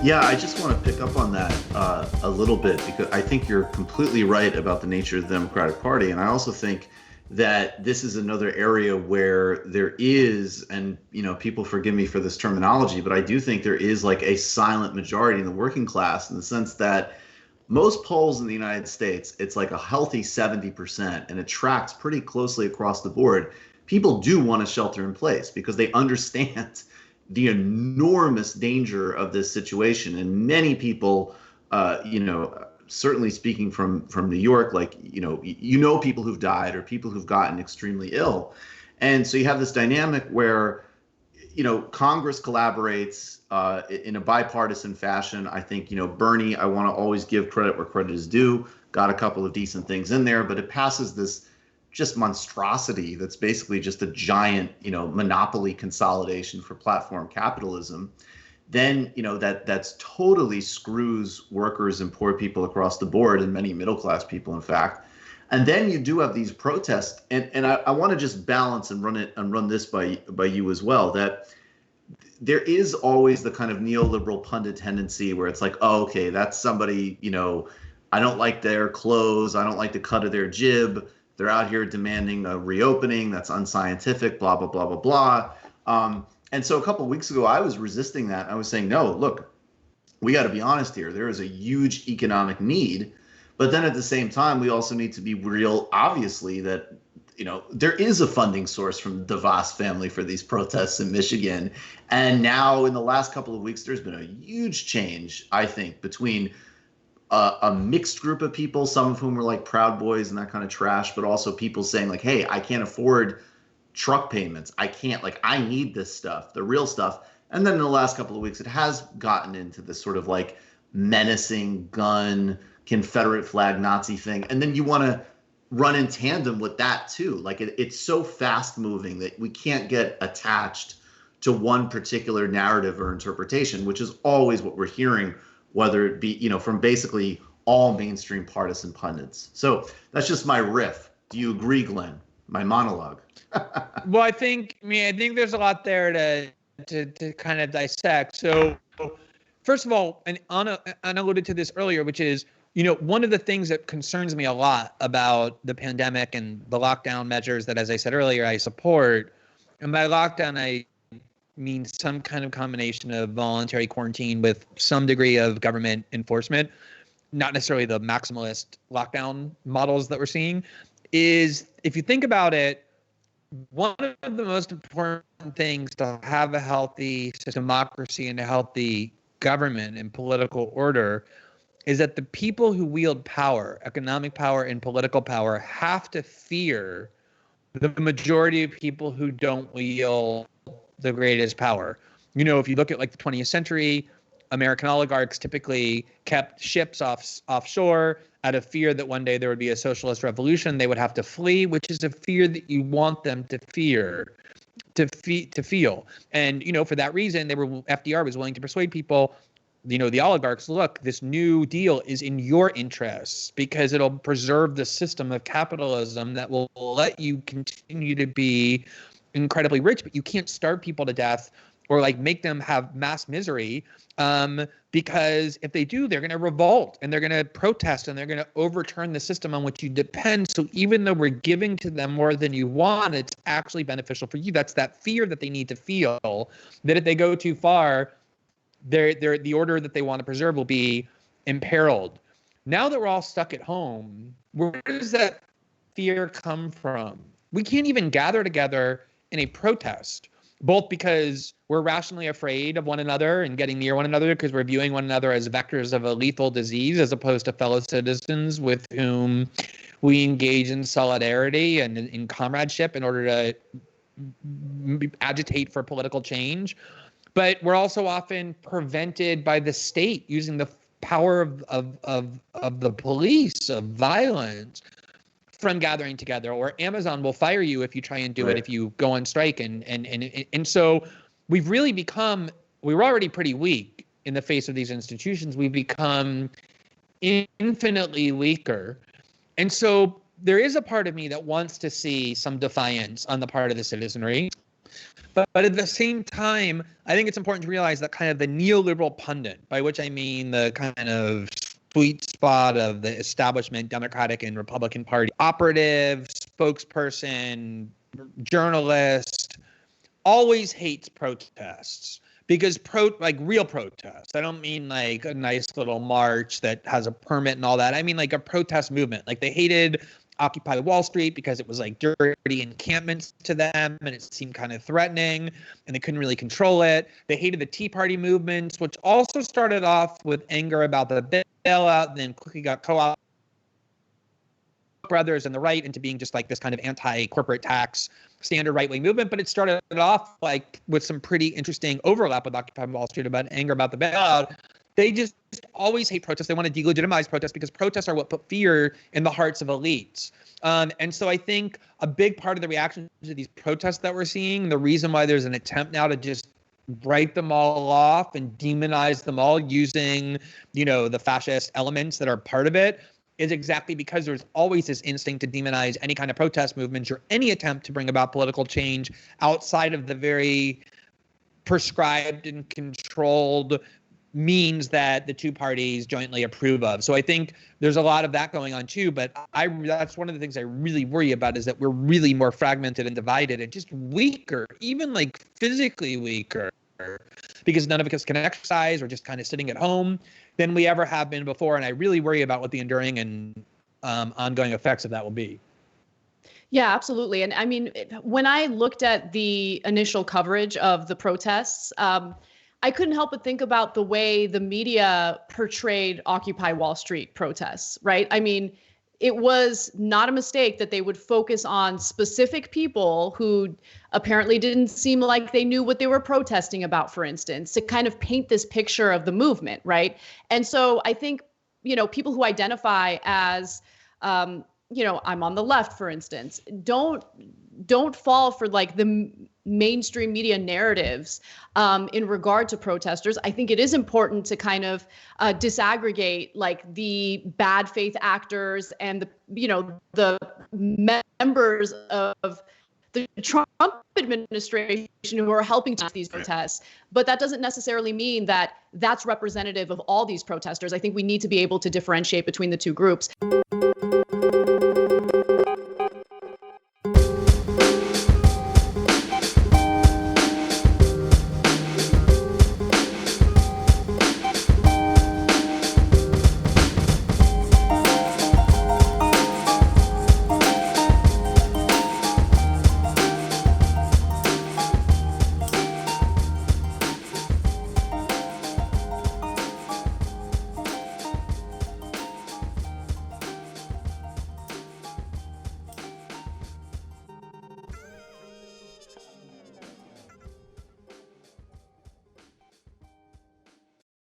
Yeah, I just want to pick up on that a little bit because I think you're completely right about the nature of the Democratic Party. And I also think that this is another area where there is, and people forgive me for this terminology, but I do think there is like a silent majority in the working class in the sense that most polls in the United States, it's like a healthy 70%, and it tracks pretty closely across the board. People do want to shelter in place because they understand the enormous danger of this situation. And many people, certainly speaking from New York, like, people who've died or people who've gotten extremely ill. And so you have this dynamic where Congress collaborates in a bipartisan fashion. I think, Bernie, I want to always give credit where credit is due, got a couple of decent things in there, but it passes this just monstrosity that's basically just a giant, monopoly consolidation for platform capitalism. Then, that's totally screws workers and poor people across the board, and many middle class people, in fact. And then you do have these protests, and I want to just balance and run this by you as well, that there is always the kind of neoliberal pundit tendency where it's like, oh, okay, that's somebody, I don't like their clothes, I don't like the cut of their jib, they're out here demanding a reopening, that's unscientific, blah, blah, blah, blah, blah. And so a couple of weeks ago, I was resisting that. I was saying, no, look, we got to be honest here. There is a huge economic need. But then at the same time, we also need to be real, obviously, that there is a funding source from the Vos family for these protests in Michigan. And now in the last couple of weeks, there's been a huge change, I think, between a mixed group of people, some of whom were like Proud Boys and that kind of trash, but also people saying like, hey, I can't afford truck payments. I can't, like, I need this stuff, the real stuff. And then in the last couple of weeks, it has gotten into this sort of like menacing gun, Confederate flag, Nazi thing. And then you want to run in tandem with that too. Like it's so fast moving that we can't get attached to one particular narrative or interpretation, which is always what we're hearing, whether it be, from basically all mainstream partisan pundits. So that's just my riff. Do you agree, Glenn? My monologue. Well, I think there's a lot there to kind of dissect. So first of all, and Anna alluded to this earlier, which is, one of the things that concerns me a lot about the pandemic and the lockdown measures that, as I said earlier, I support. And by lockdown, I mean some kind of combination of voluntary quarantine with some degree of government enforcement, not necessarily the maximalist lockdown models that we're seeing, is, if you think about it, one of the most important things to have a healthy democracy and a healthy government and political order is that the people who wield power, economic power and political power, have to fear the majority of people who don't wield the greatest power. If you look at like the 20th century, American oligarchs typically kept ships offshore out of fear that one day there would be a socialist revolution. They would have to flee, which is a fear that you want them to fear, to feel. And, for that reason, FDR was willing to persuade people, the oligarchs, look, this new deal is in your interests because it'll preserve the system of capitalism that will let you continue to be incredibly rich, but you can't starve people to death or like make them have mass misery, because if they do, they're going to revolt and they're going to protest and they're going to overturn the system on which you depend. So even though we're giving to them more than you want, it's actually beneficial for you. That's that fear that they need to feel, that if they go too far, the order that they want to preserve will be imperiled. Now that we're all stuck at home, where does that fear come from? We can't even gather together in a protest, both because we're rationally afraid of one another and getting near one another because we're viewing one another as vectors of a lethal disease as opposed to fellow citizens with whom we engage in solidarity and in comradeship in order to agitate for political change. But we're also often prevented by the state using the power of the police, of violence, from gathering together. Or Amazon will fire you if you try and do it, if you go on strike. And so we've really become, we were already pretty weak in the face of these institutions. We've become infinitely weaker. And so there is a part of me that wants to see some defiance on the part of the citizenry. But at the same time, I think it's important to realize that kind of the neoliberal pundit, by which I mean the kind of sweet spot of the establishment Democratic and Republican Party operative, spokesperson, journalist, always hates protests. Because like real protests. I don't mean like a nice little march that has a permit and all that. I mean like a protest movement. Like they hated Occupy Wall Street because it was like dirty encampments to them and it seemed kind of threatening and they couldn't really control it. They hated the Tea Party movements, which also started off with anger about the bailout and then quickly got co-opted brothers and the right into being just like this kind of anti-corporate tax standard right-wing movement. But it started off like with some pretty interesting overlap with Occupy Wall Street about anger about the bailout. They just always hate protests. They want to delegitimize protests because protests are what put fear in the hearts of elites. And so I think a big part of the reaction to these protests that we're seeing, the reason why there's an attempt now to just write them all off and demonize them all using, the fascist elements that are part of it, is exactly because there's always this instinct to demonize any kind of protest movements or any attempt to bring about political change outside of the very prescribed and controlled means that the two parties jointly approve of. So I think there's a lot of that going on too, but that's one of the things I really worry about is that we're really more fragmented and divided and just weaker, even like physically weaker, because none of us can exercise or just kind of sitting at home than we ever have been before. And I really worry about what the enduring and ongoing effects of that will be. Yeah, absolutely. And I mean, when I looked at the initial coverage of the protests, I couldn't help but think about the way the media portrayed Occupy Wall Street protests, right? I mean, it was not a mistake that they would focus on specific people who apparently didn't seem like they knew what they were protesting about, for instance, to kind of paint this picture of the movement, right? And so I think, people who identify as, I'm on the left, for instance, don't fall for like the mainstream media narratives in regard to protesters. I think it is important to kind of disaggregate like the bad faith actors and the members of the Trump administration who are helping to these protests. But that doesn't necessarily mean that that's representative of all these protesters. I think we need to be able to differentiate between the two groups.